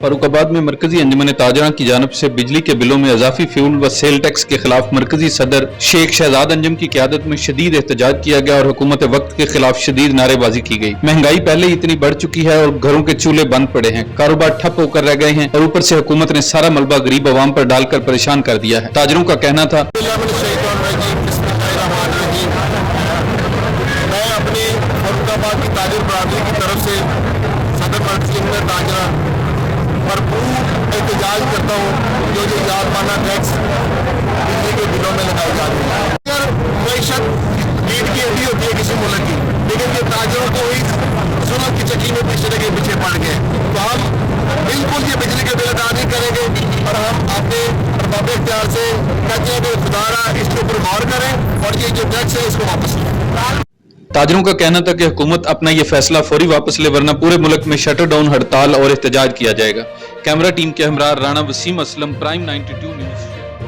फर्रुखाबाद में मरकजी अंजुमन ताजरा की जानिब से बिजली के बिलों में इजाफी फ्यूल व सेल टैक्स के खिलाफ मरकजी सदर शेख शहजाद अंजुम की क़यादत में शदीद एहतजाज किया गया और हुकूमत वक्त के खिलाफ शदीद नारेबाजी की गई। महंगाई पहले ही इतनी बढ़ चुकी है और घरों के चूल्हे बंद पड़े हैं, कारोबार ठप होकर रह गए हैं और ऊपर से हुकूमत ने सारा मलबा गरीब अवाम पर डालकर परेशान कर दिया है। ताजरों का कहना था, मैं अपनी फर्रुखाबाद की ताजिर बरादरी की तरफ से सदर मरकजी अंजुमन ताजरा भरपूर एहतजाज करता हूँ जो यादमाना टैक्स बिजली के बिलों में लगाए जा रहे हैं। अगर मैशत लीड की हड्डी होती है किसी मुल्क की, लेकिन ये ताजरों को ही जुल्म की चक्की में पीछे पड़ गए, तो हम बिल्कुल ये बिजली के बिल अदा नहीं करेंगे और हम अपने अरबाब इख्तियार से कहते हैं कि खुदारा इसके ऊपर गौर करें और ये जो टैक्स है इसको वापस लें। ताजरों का कहना था कि हुकूमत अपना ये फैसला फौरी वापस ले वरना पूरे मुल्क में शटर डाउन, हड़ताल और एहतजाज किया जाएगा। कैमरा टीम के हमरा राणा वसीम असलम, प्राइम 92 न्यूज़।